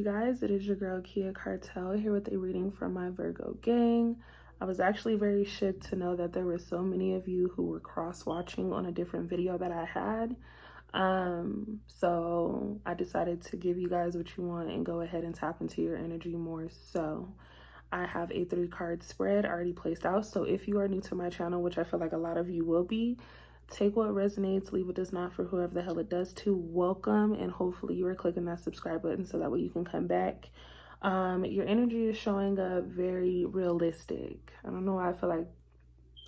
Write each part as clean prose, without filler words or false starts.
guys, it is your girl Kia Cartel here with a reading from my Virgo gang. I was actually very shook to know that there were so many of you who were cross-watching on a different video that I had. So I decided to give you guys what you want and go ahead and tap into your energy more. So I have a 3-card spread already placed out. So if you are new to my channel, which I feel like a lot of you will be, take what resonates, leave what does not for whoever the hell it does to. Welcome, and hopefully you are clicking that subscribe button so that way you can come back. Your energy is showing up very realistic. I don't know why I feel like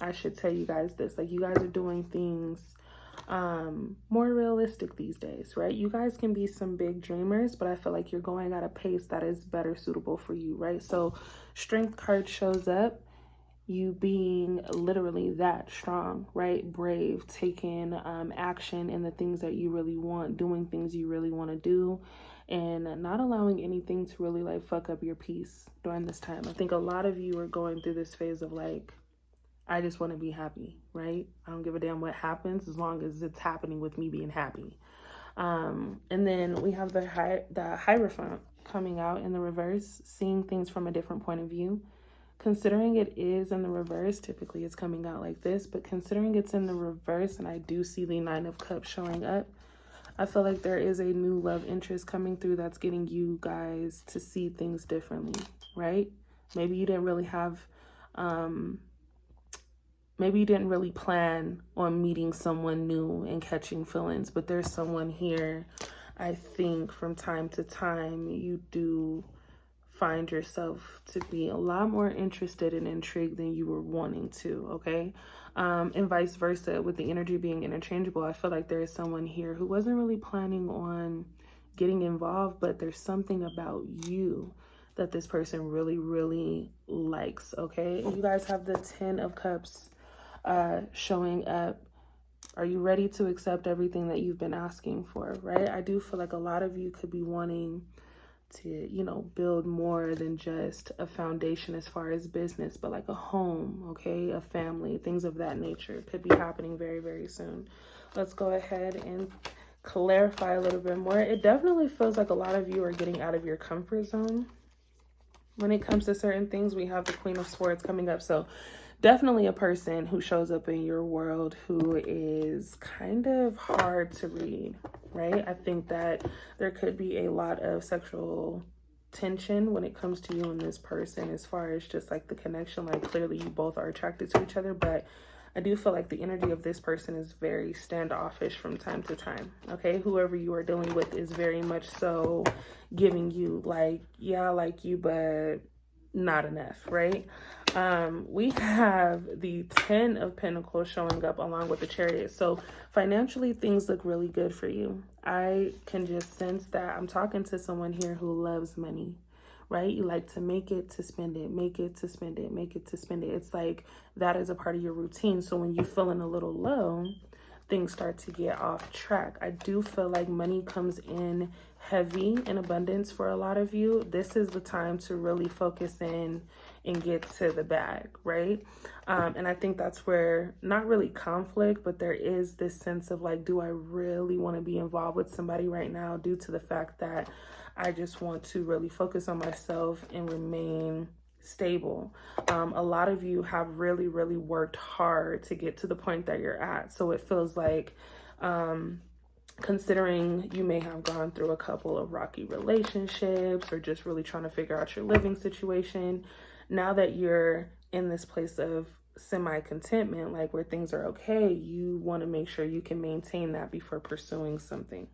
I should tell you guys this. Like, you guys are doing things more realistic these days, right? You guys can be some big dreamers, but I feel like you're going at a pace that is better suitable for you, right? So strength card shows up, you being literally that strong, right? Brave, taking action in the things that you really want, doing things you really want to do, and not allowing anything to really like fuck up your peace during this time. I think a lot of you are going through this phase of like, I just want to be happy, right? I don't give a damn what happens as long as it's happening with me being happy. And then we have the Hierophant coming out in the reverse, seeing things from a different point of view. Considering it is in the reverse, typically it's coming out like this, but considering it's in the reverse and I do see the 9 of Cups showing up, I feel like there is a new love interest coming through that's getting you guys to see things differently, right? Maybe you didn't really have, maybe you didn't really plan on meeting someone new and catching feelings, but there's someone here. I think from time to time you do find yourself to be a lot more interested and intrigued than you were wanting to, okay? And vice versa, with the energy being interchangeable, I feel like there is someone here who wasn't really planning on getting involved, but there's something about you that this person really, really likes, okay? And you guys have the 10 of Cups showing up. Are you ready to accept everything that you've been asking for, right? I do feel like a lot of you could be wanting to, you know, build more than just a foundation as far as business, but like a home, okay, a family, things of that nature could be happening very, very soon. Let's go ahead and clarify a little bit more. It definitely feels like a lot of you are getting out of your comfort zone when it comes to certain things. We have the Queen of Swords coming up, so definitely a person who shows up in your world who is kind of hard to read, right? I think that there could be a lot of sexual tension when it comes to you and this person, as far as just like the connection. Like, clearly you both are attracted to each other, but I do feel like the energy of this person is very standoffish from time to time, okay? Whoever you are dealing with is very much so giving you like, yeah, I like you, but not enough, right? We have the 10 of Pentacles showing up along with the Chariot. So financially, things look really good for you. I can just sense that I'm talking to someone here who loves money, right? You like to make it to spend it, make it to spend it, make it to spend it. It's like that is a part of your routine. So when you're feeling a little low, things start to get off track. I do feel like money comes in heavy in abundance for a lot of you. This is the time to really focus in and get to the bag, right? And I think that's where, not really conflict, but there is this sense of like, do I really want to be involved with somebody right now, due to the fact that I just want to really focus on myself and remain stable. A lot of you have really, really worked hard to get to the point that you're at. So it feels like, considering you may have gone through a couple of rocky relationships or just really trying to figure out your living situation, now that you're in this place of semi-contentment, like where things are okay, you want to make sure you can maintain that before pursuing something,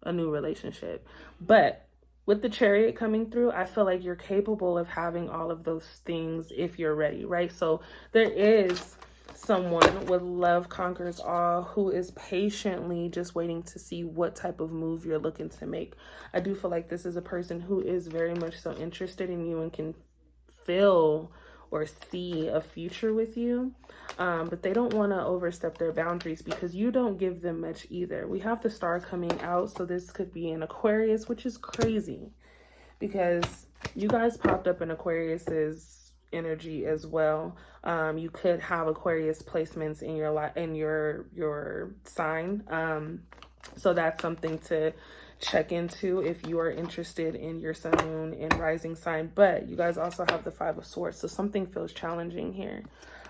a new relationship. But with the Chariot coming through, I feel like you're capable of having all of those things if you're ready, right? So there is someone with love conquers all who is patiently just waiting to see what type of move you're looking to make. I do feel like this is a person who is very much so interested in you and can feel or see a future with you, but they don't want to overstep their boundaries because you don't give them much either. We have the Star coming out, so this could be an Aquarius, which is crazy because you guys popped up in Aquarius's energy as well. You could have Aquarius placements in your your sign, so that's something to check into if you are interested in your sun, moon, and rising sign. But you guys also have the 5 of Swords, so something feels challenging here.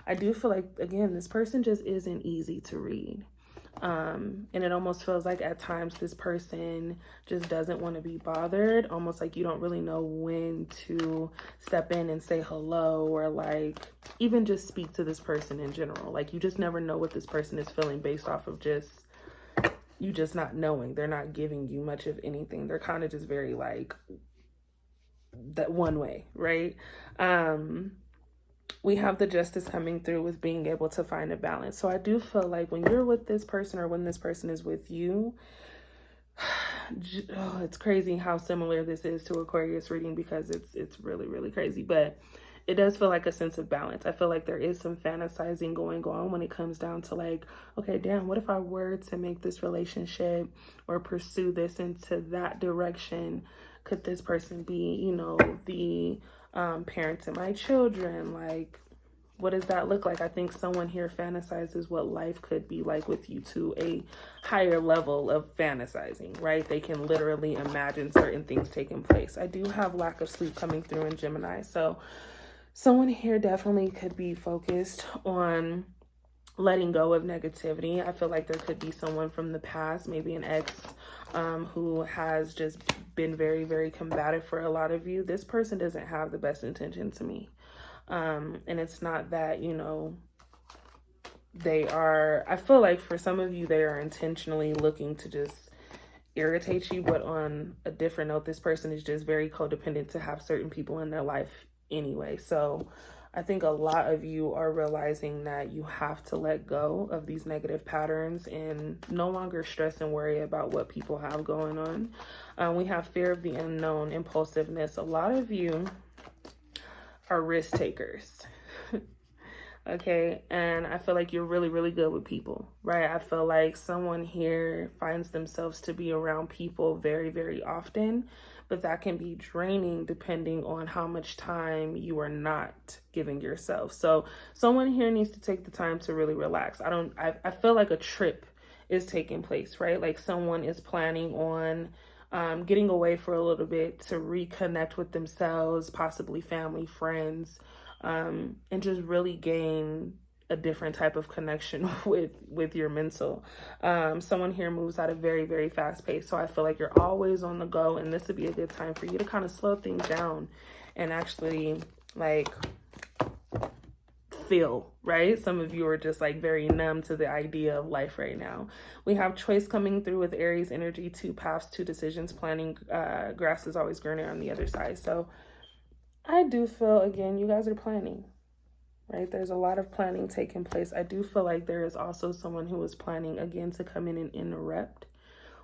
I do feel like, again, this person just isn't easy to read. And it almost feels like at times this person just doesn't want to be bothered, almost like you don't really know when to step in and say hello, or like even just speak to this person in general. Like you just never know what this person is feeling based off of just you just not knowing. They're not giving you much of anything. They're kind of just very like that one way, right? We have the Justice coming through with being able to find a balance. So I do feel like when you're with this person, or when this person is with you, oh, it's crazy how similar this is to Aquarius reading, because it's really, really crazy. But it does feel like a sense of balance. I feel like there is some fantasizing going on when it comes down to like, okay, damn, what if I were to make this relationship or pursue this into that direction? Could this person be, you know, the parent to my children? Like, what does that look like? I think someone here fantasizes what life could be like with you to a higher level of fantasizing, right? They can literally imagine certain things taking place. I do have lack of sleep coming through in Gemini. So someone here definitely could be focused on letting go of negativity. I feel like there could be someone from the past, maybe an ex, who has just been very, very combative for a lot of you. This person doesn't have the best intention to me. And it's not that, you know, they are, I feel like for some of you, they are intentionally looking to just irritate you. But on a different note, this person is just very codependent to have certain people in their life anyway. So I think a lot of you are realizing that you have to let go of these negative patterns and no longer stress and worry about what people have going on. We have fear of the unknown, impulsiveness. A lot of you are risk takers. Okay, and I feel like you're really, really good with people, right? I feel like someone here finds themselves to be around people very, very often, but that can be draining depending on how much time you are not giving yourself. So someone here needs to take the time to really relax. I feel like a trip is taking place, right? Like someone is planning on getting away for a little bit to reconnect with themselves, possibly family, friends, and just really gain a different type of connection with your mental. Someone here moves at a very, very fast pace. So I feel like you're always on the go, and this would be a good time for you to kind of slow things down and actually like feel, right? Some of you are just like very numb to the idea of life right now. We have choice coming through with Aries energy, 2 paths, 2 decisions, planning. Grass is always greener on the other side. So I do feel, again, you guys are planning, right? There's a lot of planning taking place. I do feel like there is also someone who is planning, again, to come in and interrupt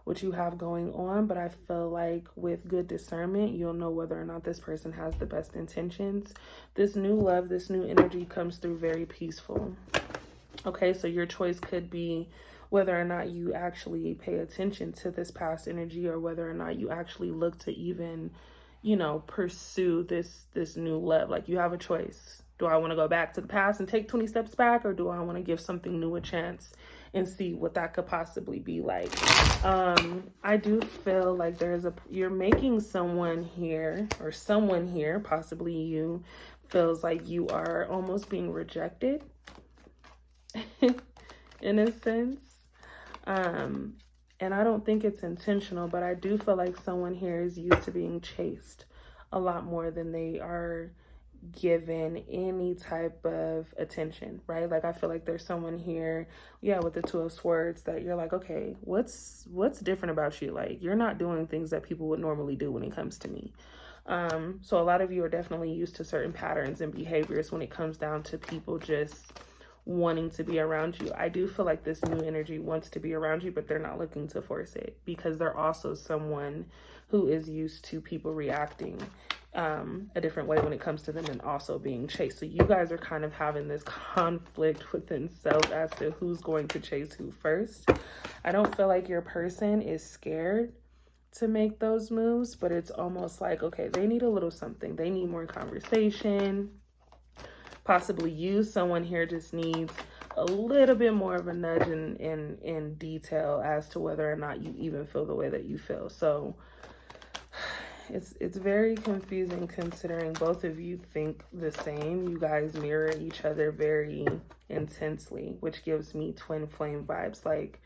what you have going on. But I feel like with good discernment, you'll know whether or not this person has the best intentions. This new love, this new energy comes through very peaceful. Okay, so your choice could be whether or not you actually pay attention to this past energy, or whether or not you actually look to even, you know, pursue this new love. Like you have a choice. Do I want to go back to the past and take 20 steps back, or do I want to give something new a chance and see what that could possibly be like? I do feel like you're making someone here, or someone here, possibly you, feels like you are almost being rejected in a sense. And I don't think it's intentional, but I do feel like someone here is used to being chased a lot more than they are given any type of attention, right? Like I feel like there's someone here, yeah, with the 2 of Swords that you're like, okay, what's different about you? Like you're not doing things that people would normally do when it comes to me. So a lot of you are definitely used to certain patterns and behaviors when it comes down to people just wanting to be around you. I do feel like this new energy wants to be around you, but they're not looking to force it, because they're also someone who is used to people reacting a different way when it comes to them, and also being chased. So you guys are kind of having this conflict within self as to who's going to chase who first. I don't feel like your person is scared to make those moves, but it's almost like, okay, they need a little something. They need more conversation. Possibly you, someone here just needs a little bit more of a nudge in detail as to whether or not you even feel the way that you feel. So it's very confusing considering both of you think the same. You guys mirror each other very intensely, which gives me twin flame vibes. Like,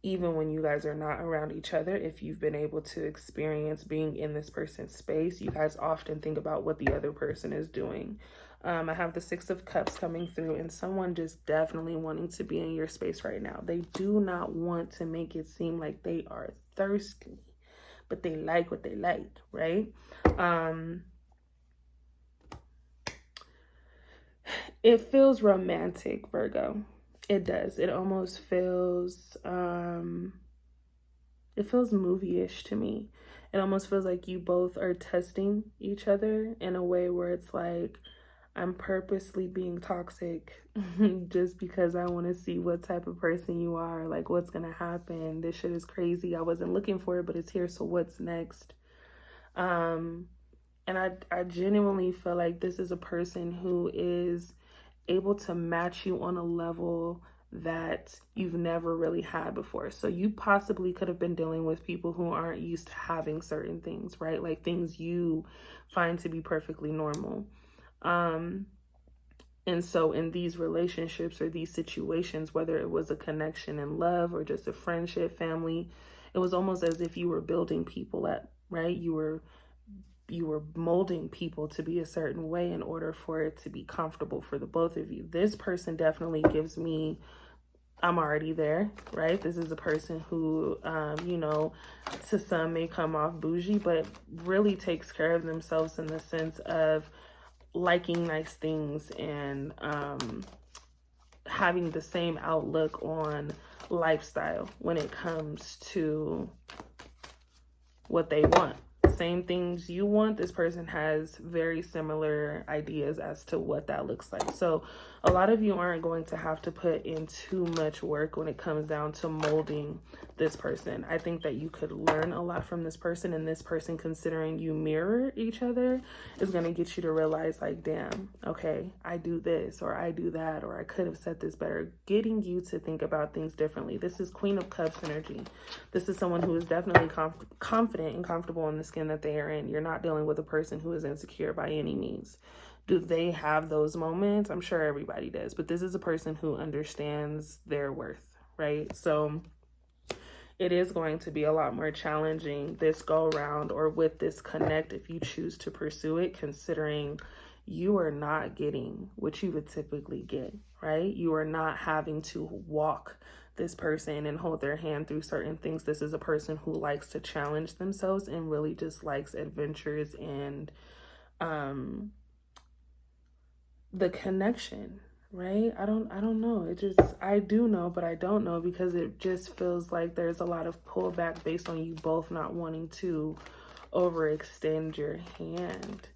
even when you guys are not around each other, if you've been able to experience being in this person's space, you guys often think about what the other person is doing. I have the 6 of Cups coming through, and someone just definitely wanting to be in your space right now. They do not want to make it seem like they are thirsty, but they like what they like, right? It feels romantic, Virgo. It does. It almost feels, it feels movie-ish to me. It almost feels like you both are testing each other in a way where it's like, I'm purposely being toxic just because I want to see what type of person you are, like what's going to happen. This shit is crazy. I wasn't looking for it, but it's here. So what's next? And I genuinely feel like this is a person who is able to match you on a level that you've never really had before. So you possibly could have been dealing with people who aren't used to having certain things, right? Like things you find to be perfectly normal. And so in these relationships or these situations, whether it was a connection in love or just a friendship, family, it was almost as if you were building people up, right? You were molding people to be a certain way in order for it to be comfortable for the both of you. This person definitely gives me, I'm already there, right? This is a person who, you know, to some may come off bougie, but really takes care of themselves in the sense of liking nice things and having the same outlook on lifestyle when it comes to what they want. Same things you want, this person has very similar ideas as to what that looks like. So a lot of you aren't going to have to put in too much work when it comes down to molding this person. I think that you could learn a lot from this person, and this person, considering you mirror each other, is going to get you to realize like, damn, okay, I do this or I do that, or I could have said this better, getting you to think about things differently. This is Queen of Cups energy. This is someone who is definitely confident and comfortable in the skin that they are in. You're not dealing with a person who is insecure by any means. Do they have those moments? I'm sure everybody does, but this is a person who understands their worth, right? So it is going to be a lot more challenging this go around, or with this connect, if you choose to pursue it, considering you are not getting what you would typically get, right? You are not having to walk this person and hold their hand through certain things. This is a person who likes to challenge themselves and really just likes adventures and the connection, right? I don't know. I do know, but I don't know, because it just feels like there's a lot of pullback based on you both not wanting to overextend your hand.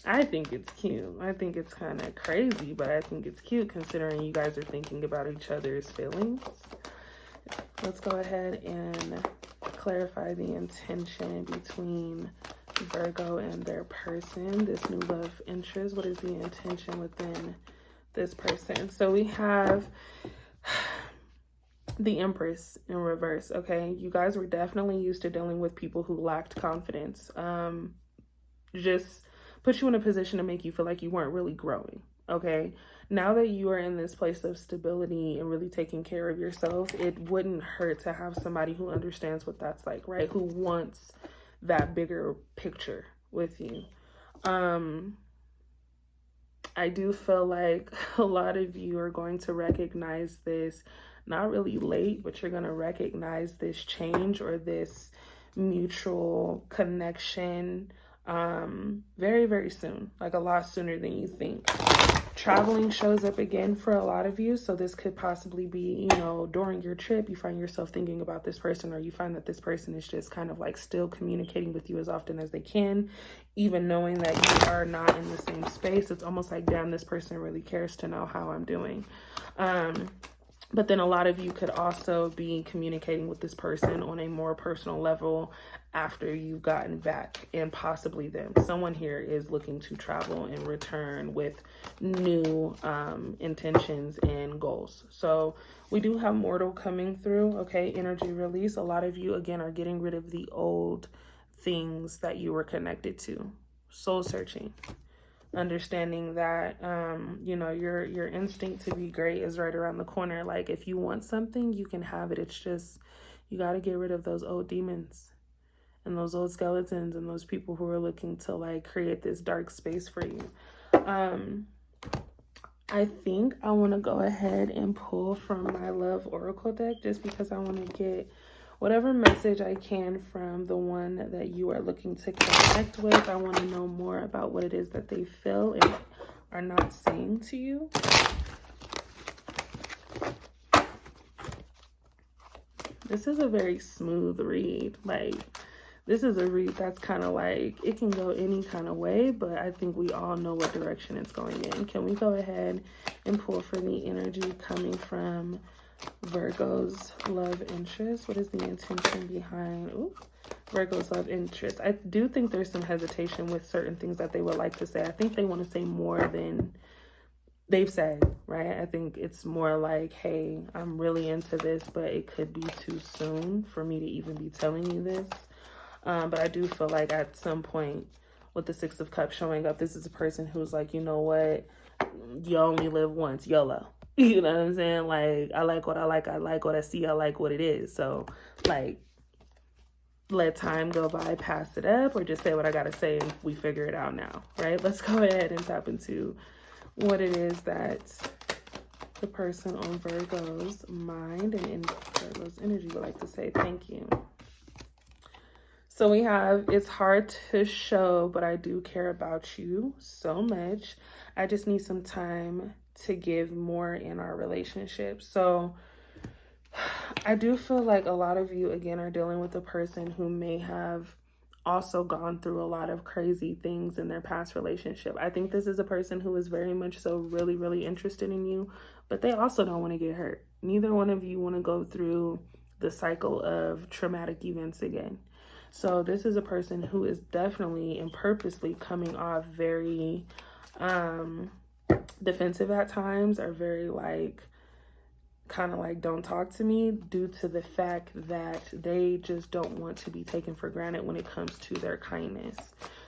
I think it's cute. I think it's kind of crazy, but I think it's cute considering you guys are thinking about each other's feelings. Let's go ahead and clarify the intention between Virgo and their person, this new love interest. What is the intention within this person? So we have the Empress in reverse, okay? You guys were definitely used to dealing with people who lacked confidence. Just put you in a position to make you feel like you weren't really growing, okay? Now that you are in this place of stability and really taking care of yourself, it wouldn't hurt to have somebody who understands what that's like, right? Who wants that bigger picture with you. I do feel like a lot of you are going to recognize this, not really late, but you're going to recognize this change or this mutual connection very, very soon, like a lot sooner than you think. Traveling shows up again for a lot of you, so this could possibly be, you know, during your trip, you find yourself thinking about this person, or you find that this person is just kind of like still communicating with you as often as they can, even knowing that you are not in the same space. It's almost like, damn, this person really cares to know how I'm doing. But then a lot of you could also be communicating with this person on a more personal level after you've gotten back, and possibly them. Someone here is looking to travel and return with new intentions and goals. So we do have mortal coming through, okay? Energy release. A lot of you, again, are getting rid of the old things that you were connected to. Soul searching. Understanding that you know, your instinct to be great is right around the corner. Like, if you want something, you can have it. It's just, you got to get rid of those old demons and those old skeletons and those people who are looking to like create this dark space for you. I think I want to go ahead and pull from my love oracle deck, just because I want to get whatever message I can from the one that you are looking to connect with. I want to know more about what it is that they feel and are not saying to you. This is a very smooth read. Like, this is a read that's kind of like, it can go any kind of way, but I think we all know what direction it's going in. Can we go ahead and pull for the energy coming from Virgo's love interest? What is the intention behind Virgo's love interest? I do think there's some hesitation with certain things that they would like to say. I think they want to say more than they've said, right? I think it's more like, hey, I'm really into this, but it could be too soon for me to even be telling you this. But I do feel like at some point with the Six of Cups showing up, this is a person who's like, you know what? You only live once, YOLO. You know what I'm saying? Like, I like what I like. I like what I see. I like what it is. So, like, let time go by, pass it up, or just say what I got to say and we figure it out now, right? Let's go ahead and tap into what it is that the person on Virgo's mind and in Virgo's energy would like to say. Thank you. So we have, it's hard to show, but I do care about you so much. I just need some time to give more in our relationship. So I do feel like a lot of you, again, are dealing with a person who may have also gone through a lot of crazy things in their past relationship. I think this is a person who is very much so really, really interested in you, but they also don't want to get hurt. Neither one of you want to go through the cycle of traumatic events again. So this is a person who is definitely and purposely coming off very defensive at times, or very like, kind of like, don't talk to me, due to the fact that they just don't want to be taken for granted when it comes to their kindness.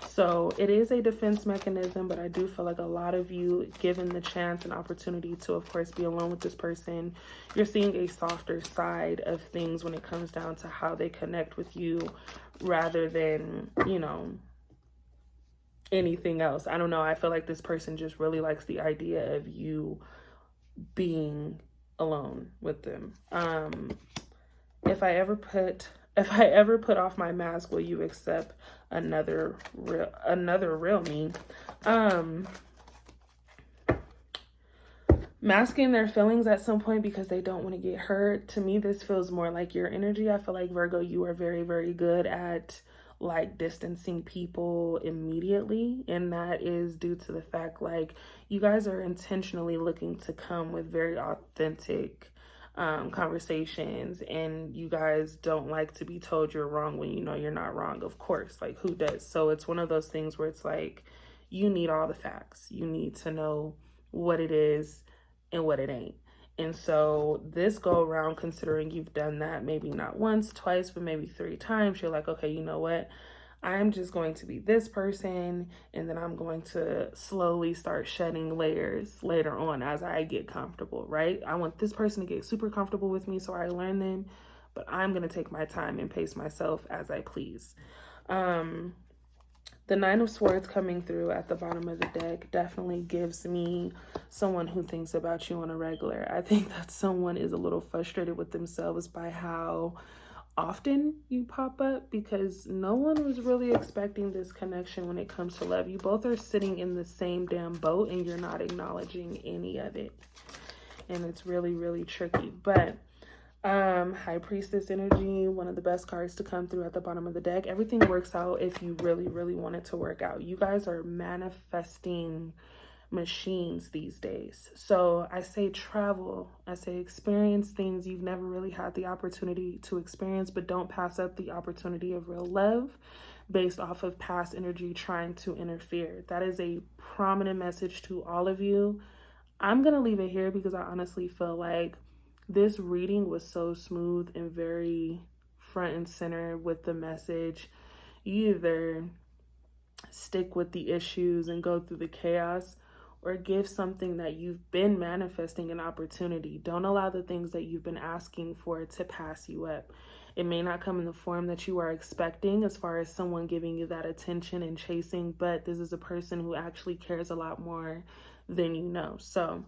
So it is a defense mechanism, but I do feel like a lot of you, given the chance and opportunity to, of course, be alone with this person, you're seeing a softer side of things when it comes down to how they connect with you, rather than, you know, anything else. I don't know. I feel like this person just really likes the idea of you being alone with them. If I ever put off my mask, will you accept another real me? Masking their feelings at some point because they don't want to get hurt. To me, this feels more like your energy. I feel like, Virgo, you are very, very good at like distancing people immediately, and that is due to the fact, like, you guys are intentionally looking to come with very authentic conversations, and you guys don't like to be told you're wrong when you know you're not wrong. Of course, like, who does? So it's one of those things where it's like, you need all the facts. You need to know what it is and what it ain't. And so this go around, considering you've done that maybe not once, twice, but maybe 3 times, you're like, okay, you know what? I'm just going to be this person, and then I'm going to slowly start shedding layers later on as I get comfortable, right? I want this person to get super comfortable with me so I learn them, but I'm going to take my time and pace myself as I please. The Nine of Swords coming through at the bottom of the deck definitely gives me someone who thinks about you on a regular. I think that someone is a little frustrated with themselves by how often you pop up, because no one was really expecting this connection when it comes to love. You both are sitting in the same damn boat and you're not acknowledging any of it. And it's really, really tricky. But High Priestess energy, one of the best cards to come through at the bottom of the deck. Everything works out if you really, really want it to work out. You guys are manifesting machines these days. So I say travel, I say experience things you've never really had the opportunity to experience, but don't pass up the opportunity of real love based off of past energy trying to interfere. That is a prominent message to all of you. I'm going to leave it here because I honestly feel like this reading was so smooth and very front and center with the message. You either stick with the issues and go through the chaos, or give something that you've been manifesting an opportunity. Don't allow the things that you've been asking for to pass you up. It may not come in the form that you are expecting as far as someone giving you that attention and chasing, but this is a person who actually cares a lot more than you know. So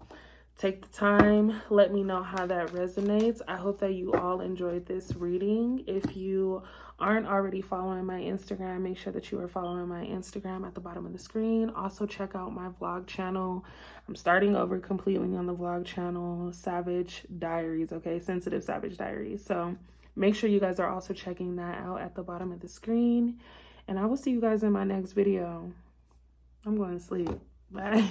take the time, let me know how that resonates. I hope that you all enjoyed this reading. If you aren't already following my Instagram, make sure that you are following my Instagram at the bottom of the screen. Also check out my vlog channel. I'm starting over completely on the vlog channel, Savage Diaries, okay? Sensitive Savage Diaries. So make sure you guys are also checking that out at the bottom of the screen. And I will see you guys in my next video. I'm going to sleep. Bye.